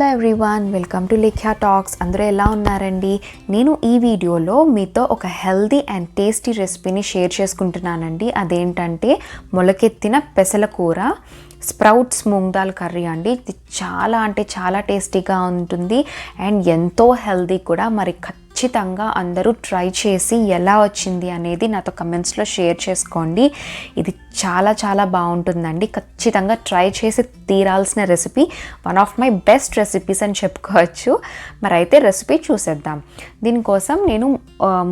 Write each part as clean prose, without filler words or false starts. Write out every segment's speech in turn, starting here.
Hello everyone, welcome to Lekhya talks. అందరూ ఎలా ఉన్నారండి? నేను ఈ వీడియోలో మీతో ఒక హెల్దీ అండ్ టేస్టీ రెసిపీని షేర్ చేసుకుంటున్నానండి. అదేంటంటే మొలకెత్తిన పెసల కూర, స్ప్రౌట్స్ మూంగ్ దాల్ కర్రీ అండి. ఇది చాలా అంటే చాలా టేస్టీగా ఉంటుంది అండ్ ఎంతో హెల్దీ కూడా. మరి ఖచ్చితంగా అందరూ ట్రై చేసి ఎలా వచ్చింది అనేది నాతో కమెంట్స్లో షేర్ చేసుకోండి. ఇది చాలా చాలా బాగుంటుందండి. ఖచ్చితంగా ట్రై చేసి తీరాల్సిన recipe, one of my best recipes అని చెప్పుకోవచ్చు. మరి అయితే రెసిపీ చూసేద్దాం. దీనికోసం నేను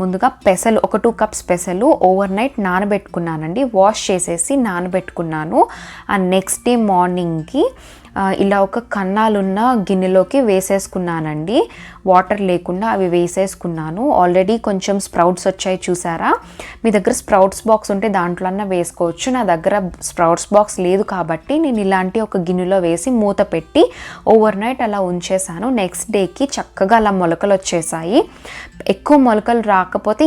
ముందుగా పెసలు, ఒక 2 కప్స్ పెసలు ఓవర్ నైట్ నానబెట్టుకున్నానండి. వాష్ చేసేసి నానబెట్టుకున్నాను. ఆ నెక్స్ట్ డే మార్నింగ్కి ఇలా ఒక కన్నాలున్న గిన్నెలోకి వేసేసుకున్నానండి. వాటర్ లేకుండా అవి వేసేసుకున్నాను. ఆల్రెడీ కొంచెం స్ప్రౌట్స్ వచ్చాయి, చూసారా? మీ దగ్గర స్ప్రౌట్స్ బాక్స్ ఉంటే దాంట్లో అన్న వేసుకోవచ్చు. నా దగ్గర స్ప్రౌట్స్ బాక్స్ లేదు కాబట్టి నేను ఇలాంటి ఒక గిన్నెలో వేసి మూత పెట్టి ఓవర్ నైట్ అలా ఉంచేసాను. నెక్స్ట్ డేకి చక్కగా అలా మొలకలు వచ్చేసాయి. ఎక్కువ మొలకలు రాకపోతే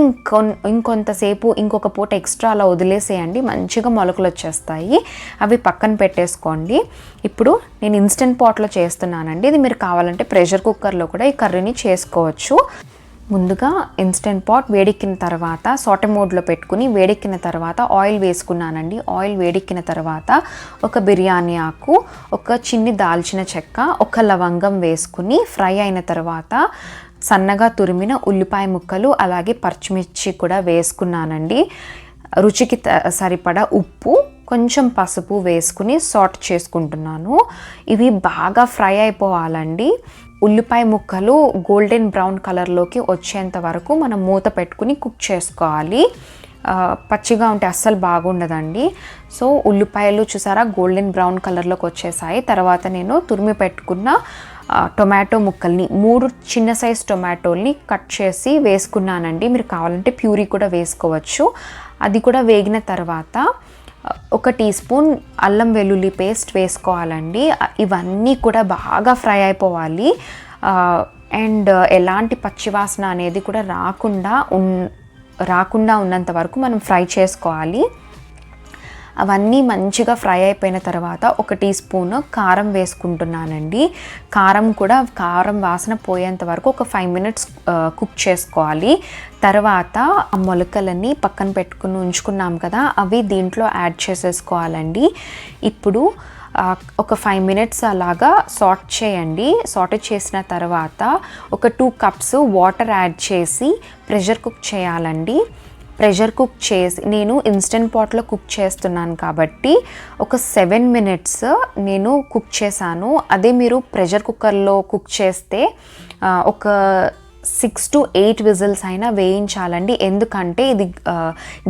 ఇంకొంతసేపు ఇంకొక పూట ఎక్స్ట్రా అలా వదిలేసేయండి, మంచిగా మొలకలు వచ్చేస్తాయి. అవి పక్కన పెట్టేసుకోండి. ఇప్పుడు నేను ఇన్స్టెంట్ పాట్లో చేస్తున్నానండి. ఇది మీరు కావాలంటే ప్రెషర్ కుక్కర్లో కూడా ఈ కర్రీని చేసుకోవచ్చు. ముందుగా ఇన్స్టెంట్ పాట్ వేడెక్కిన తర్వాత సాటే మోడ్లో పెట్టుకుని వేడెక్కిన తర్వాత ఆయిల్ వేసుకున్నానండి. ఆయిల్ వేడెక్కిన తర్వాత ఒక బిర్యానీ ఆకు, ఒక చిన్ని దాల్చిన చెక్క, ఒక లవంగం వేసుకుని ఫ్రై అయిన తర్వాత సన్నగా తురిమిన ఉల్లిపాయ ముక్కలు అలాగే పచ్చిమిర్చి కూడా వేసుకున్నానండి. రుచికి సరిపడా ఉప్పు, కొంచెం పసుపు వేసుకుని సాట్ చేసుకుంటున్నాను. ఇవి బాగా ఫ్రై అయిపోవాలండి. ఉల్లిపాయ ముక్కలు గోల్డెన్ బ్రౌన్ కలర్లోకి వచ్చేంత వరకు మనం మూత పెట్టుకుని కుక్ చేసుకోవాలి. పచ్చిగా ఉంటే అస్సలు బాగుండదండి. సో ఉల్లిపాయలు చూసారా గోల్డెన్ బ్రౌన్ కలర్లోకి వచ్చేసాయి. తర్వాత నేను తురిమి పెట్టుకున్న టొమాటో ముక్కల్ని, 3 చిన్న సైజ్ టొమాటోల్ని కట్ చేసి వేసుకున్నానండి. మీరు కావాలంటే ప్యూరీ కూడా వేసుకోవచ్చు. అది కూడా వేగిన తర్వాత 1 టీ స్పూన్ అల్లం వెల్లుల్లి పేస్ట్ వేసుకోవాలండి. ఇవన్నీ కూడా బాగా ఫ్రై అయిపోవాలి అండ్ ఎలాంటి పచ్చివాసన అనేది కూడా రాకుండా ఉన్నంత వరకు మనం ఫ్రై చేసుకోవాలి. అవన్నీ మంచిగా ఫ్రై అయిపోయిన తర్వాత 1 టీ స్పూన్ కారం వేసుకుంటున్నానండి. కారం వాసన పోయేంత వరకు ఒక 5 మినిట్స్ కుక్ చేసుకోవాలి. తర్వాత ఆ మొలకలన్నీ పక్కన పెట్టుకుని ఉంచుకున్నాం కదా, అవి దీంట్లో యాడ్ చేసేసుకోవాలండి. ఇప్పుడు ఒక 5 మినిట్స్ అలాగా సాట్ చేయండి. సాట్ చేసిన తర్వాత ఒక 2 కప్స్ వాటర్ యాడ్ చేసి ప్రెషర్ కుక్ చేయాలండి. ప్రెషర్ కుక్ చేసి, నేను ఇన్స్టెంట్ పాట్లో కుక్ చేస్తున్నాను కాబట్టి ఒక 7 మినిట్స్ నేను కుక్ చేశాను. అదే మీరు ప్రెషర్ కుక్కర్లో కుక్ చేస్తే ఒక 6 to 8 విజిల్స్ అయినా వేయించాలండి. ఎందుకంటే ఇది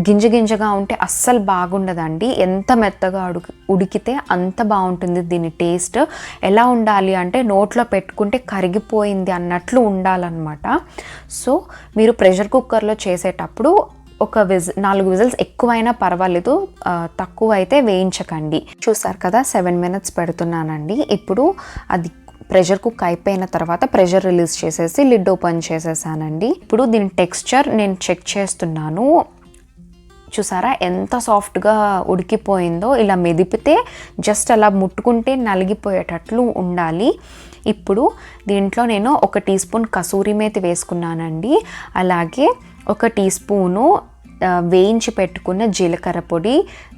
గింజగా ఉంటే అస్సలు బాగుండదండి. ఎంత మెత్తగా ఉడికితే అంత బాగుంటుంది. దీని టేస్ట్ ఎలా ఉండాలి అంటే నోట్లో పెట్టుకుంటే కరిగిపోయింది అన్నట్లు ఉండాలన్నమాట. సో మీరు ప్రెషర్ కుక్కర్లో చేసేటప్పుడు ఒక 4 విజిల్స్ ఎక్కువైనా పర్వాలేదు, తక్కువ అయితే వేయించకండి. చూసారు కదా 7 మినిట్స్ పెడుతున్నానండి. ఇప్పుడు అది ప్రెషర్ కుక్ అయిపోయిన తర్వాత ప్రెషర్ రిలీజ్ చేసేసి లిడ్ ఓపెన్ చేసేసానండి. ఇప్పుడు దీని టెక్స్చర్ నేను చెక్ చేస్తున్నాను. చూసారా ఎంత సాఫ్ట్గా ఉడికిపోయిందో. ఇలా మెదిపితే జస్ట్ అలా ముట్టుకుంటే నలిగిపోయేటట్లు ఉండాలి. ఇప్పుడు దీంట్లో నేను 1 టీ స్పూన్ కసూరి మేతి వేసుకున్నానండి. అలాగే 1 టీ స్పూను వేయించి పెట్టుకున్న జీలకర్ర పొడి,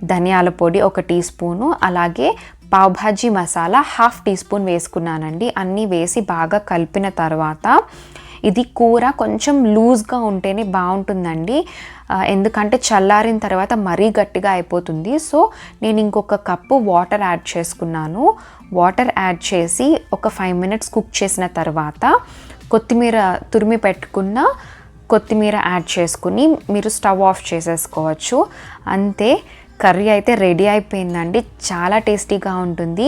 ధనియాల పొడి 1 టీ స్పూను, అలాగే పావ్ భాజీ మసాలా 1/2 టీ స్పూన్ వేసుకున్నానండి. అన్నీ వేసి బాగా కలిపిన తర్వాత ఇది కూర కొంచెం లూజ్గా ఉంటేనే బాగుంటుందండి. ఎందుకంటే చల్లారిన తర్వాత మరీ గట్టిగా అయిపోతుంది. సో నేను ఇంకొక కప్పు వాటర్ యాడ్ చేసుకున్నాను. వాటర్ యాడ్ చేసి ఒక 5 మినిట్స్ కుక్ చేసిన తర్వాత తురిమి పెట్టుకున్న కొత్తిమీర యాడ్ చేసుకుని మీరు స్టవ్ ఆఫ్ చేసేసుకోవచ్చు. అంతే, కర్రీ అయితే రెడీ అయిపోయిందండి. చాలా టేస్టీగా ఉంటుంది.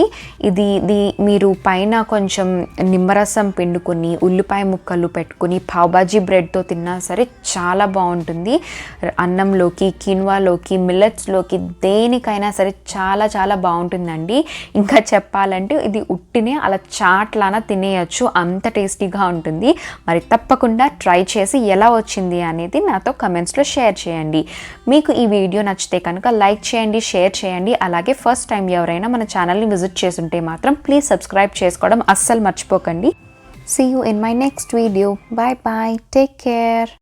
ఇది మీరు పైన కొంచెం నిమ్మరసం పిండుకొని ఉల్లిపాయ ముక్కలు పెట్టుకుని పావ్ భాజీ బ్రెడ్తో తిన్నా సరే చాలా బాగుంటుంది. అన్నంలోకి, కిన్వాలోకి, మిల్లెట్స్లోకి దేనికైనా సరే చాలా చాలా బాగుంటుందండి. ఇంకా చెప్పాలంటే ఇది ఉట్టినే అలా చాట్లాన తినేయచ్చు, అంత టేస్టీగా ఉంటుంది. మరి తప్పకుండా ట్రై చేసి ఎలా వచ్చింది అనేది నాతో కమెంట్స్లో షేర్ చేయండి. మీకు ఈ వీడియో నచ్చితే కనుక లైక్ లైక్ చేయండి, షేర్ చేయండి. అలాగే ఫస్ట్ టైం ఎవరైనా మన ఛానల్ని విజిట్ చేసుంటే మాత్రం ప్లీజ్ సబ్స్క్రైబ్ చేసుకోవడం అస్సలు మర్చిపోకండి. See you in my next video. Bye bye. Take care.